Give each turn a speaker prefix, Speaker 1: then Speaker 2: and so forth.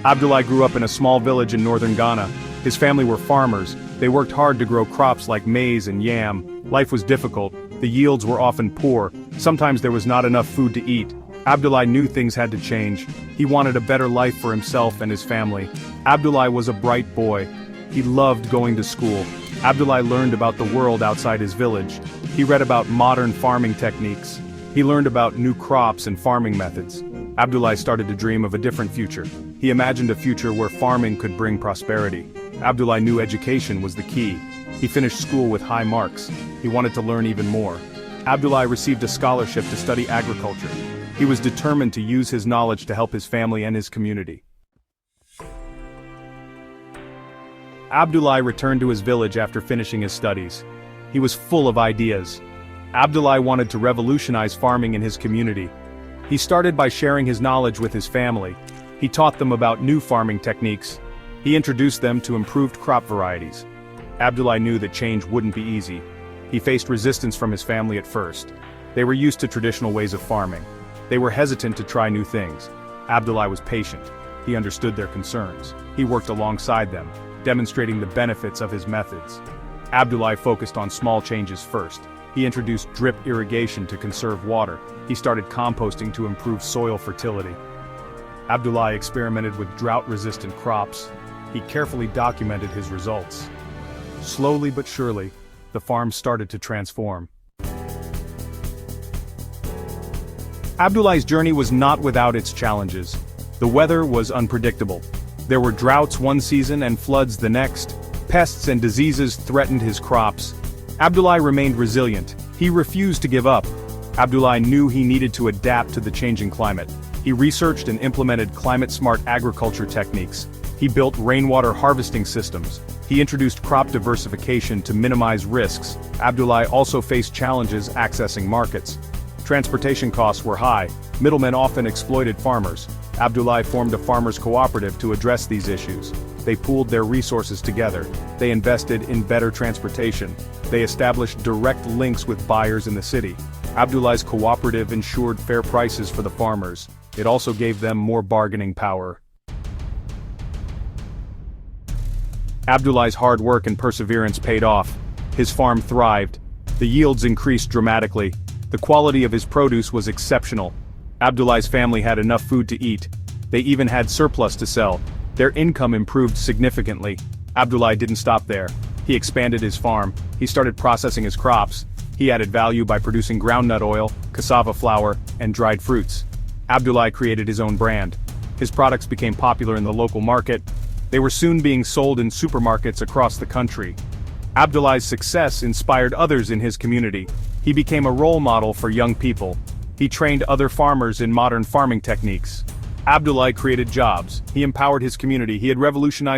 Speaker 1: Abdullah grew up in a small village in northern Ghana. His family were farmers. They worked hard to grow crops like maize and yam. Life was difficult. The yields were often poor. Sometimes there was not enough food to eat. Abdullah knew things had to change. He wanted a better life for himself and his family. Abdullah was a bright boy. He loved going to school. Abdullah learned about the world outside his village. He read about modern farming techniques. He learned about new crops and farming methods. Abdullah started to dream of a different future. He imagined a future where farming could bring prosperity. Abdullah knew education was the key. He finished school with high marks. He wanted to learn even more. Abdullah received a scholarship to study agriculture. He was determined to use his knowledge to help his family and his community. Abdullah returned to his village after finishing his studies. He was full of ideas. Abdullah wanted to revolutionize farming in his community. He started by sharing his knowledge with his family. He taught them about new farming techniques. He introduced them to improved crop varieties. Abdullah knew that change wouldn't be easy. He faced resistance from his family at first. They were used to traditional ways of farming. They were hesitant to try new things. Abdullah was patient. He understood their concerns. He worked alongside them, demonstrating the benefits of his methods. Abdullah focused on small changes first. He introduced drip irrigation to conserve water. He started composting to improve soil fertility. Abdullah experimented with drought-resistant crops. He carefully documented his results. Slowly but surely, the farm started to transform. Abdullah's journey was not without its challenges. The weather was unpredictable. There were droughts one season and floods the next. Pests and diseases threatened his crops. Abdullah remained resilient. He refused to give up. Abdullah knew he needed to adapt to the changing climate. He researched and implemented climate-smart agriculture techniques. He built rainwater harvesting systems. He introduced crop diversification to minimize risks. Abdullah also faced challenges accessing markets. Transportation costs were high. Middlemen often exploited farmers. Abdullah formed a farmers' cooperative to address these issues. They pooled their resources together. They invested in better transportation. They established direct links with buyers in the city. Abdullah's cooperative ensured fair prices for the farmers. It also gave them more bargaining power. Abdullah's hard work and perseverance paid off. His farm thrived. The yields increased dramatically. The quality of his produce was exceptional. Abdullah's family had enough food to eat. They even had surplus to sell. Their income improved significantly. Abdullah didn't stop there. He expanded his farm. He started processing his crops. He added value by producing groundnut oil, cassava flour, and dried fruits. Abdullah created his own brand. His products became popular in the local market. They were soon being sold in supermarkets across the country. Abdullah's success inspired others in his community. He became a role model for young people. He trained other farmers in modern farming techniques. Abdullah created jobs. He empowered his community. He had revolutionized